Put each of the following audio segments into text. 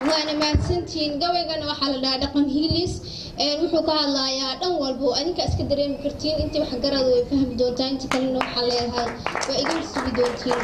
وأنا ما سنتين قوي أنا وحلا دقن هيليس wuxuu ka hadlayaa dhan walba adinka iska dareemi kartiin intii wax garad way fahmi doontaa intii kalena waxa leeyahay waa iga sugi doontiin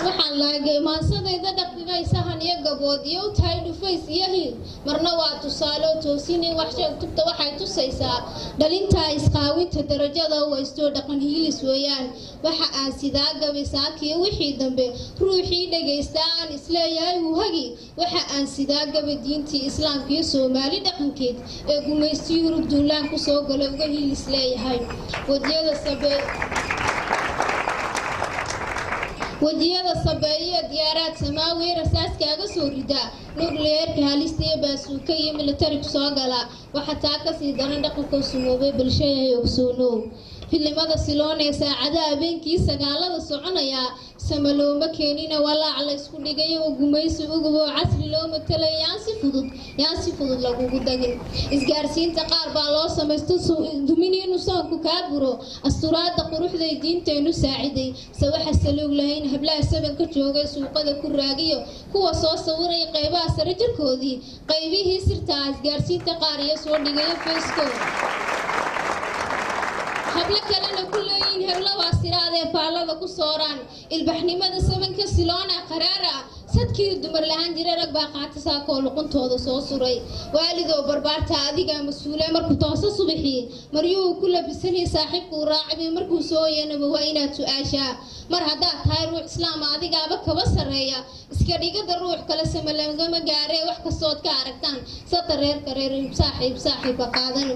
waxaan laagay maasadayda dhaqaysahan iyo gabood iyo tahay dhufays iyo hil marna waa tusaale toosinay wax sheegtubta waxay tusaysaa dhalinta isqaawinta darajada waysto dhaqan hiilis weeyaan waxa aan sidaa gabaysaakii wixii dambe ruuxii dhageystaan isleeyahay uu hagi waxa aan sidaa gabay diintii islaamka iyo Soomaali dhaqankeed ee gumaysi Yurub duulaan ku soo galay uga hiilis leeyahay wadiyada sabeeye diyaarad samaawi rasaaskaaga soo rida nuclearka halista baasuuka iyo military soo gala waxa taa ka sii daran dhaqanka sumoobay bulshada ay ogsoono filimada siloonee saacada habeenkii sagaalada soconaya samalooma keenina walaac la isku dhigayo gumaysi ugu casri loo matalay yaan si fudud lagu dagin isgaarsiinta qaar baa loo sameystay dumininu soonku ka buro asturaada quruxda diinteenu saaciday sawaxa saluug lahayn hablaha sabanka joogay suuqada ku raagiyo kuwa soo sawiray qaybaha sare jirkoodii qaybihii sirta isgaarsiinta qaar iyo soo dhigay Facebook habla kalena kulleeyin hebla waasiraadee faalada ku sooraan ilbaxnimada sabanka siloona qaraara sadkii dumar lahaan jiray rag baa qaata saakoo luquntooda soo suray waalidoo barbaarta adiga mas'uule markuu tooso subaxii mariyuu ku labisanay saaxiibku raacibay markuu soo yeeno waa inaad su'aashaa mar haddaad tahay ruux islaam adigaaba kaba sareeya iska dhigada ruux kale samalama gaaree wax kastood ka aragtaan satareer saaxiib qaadan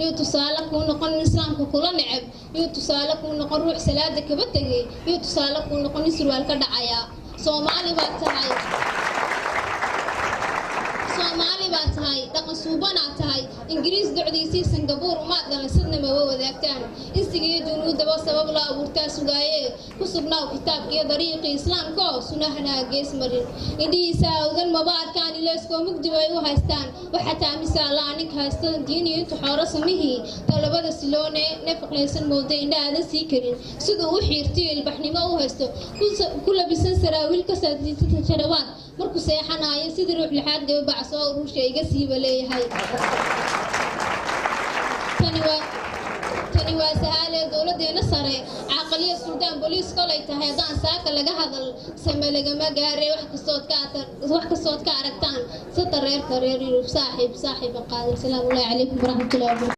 يوتسالك ونقول الإسلام كله نعب يوتسالك ونقول روح سلادة كبتجي يوتسالك ونقول نسروال كدعيا Somali باتهاي تقصوبان عتهاي إنجليز دعديسي سنغافور وما دنا سدنا ما هو ذاكتان إنسجي جنود دبا سبب لا ورتاس وجاية كسبنا وكتاب كي طريق الإسلام كو سنهنا جيس مرين إدي ساوذن مبارك كان يلسكو مقدمة وهايستان وحتى مثال عنك هايستان ديني تحارس مه طلبة السلونة نفق لسن مودين هذا سيكرين سدو وحيرتي البحني ما وهايستو كل بسن سراويل كسادي تتشروان مركو سيحنا ينسيد روح لحد وبعصا وروش يقسيب لي هاي تاني واسهالة دولة دينا ساري عقلية السودان بوليس قليتها هيدان ساكا لغا هذا سما لغا ما قاري وحكا صوت كاركتان سترير كريري صاحب قادر. السلام الله عليكم ورحمة الله وبركاته.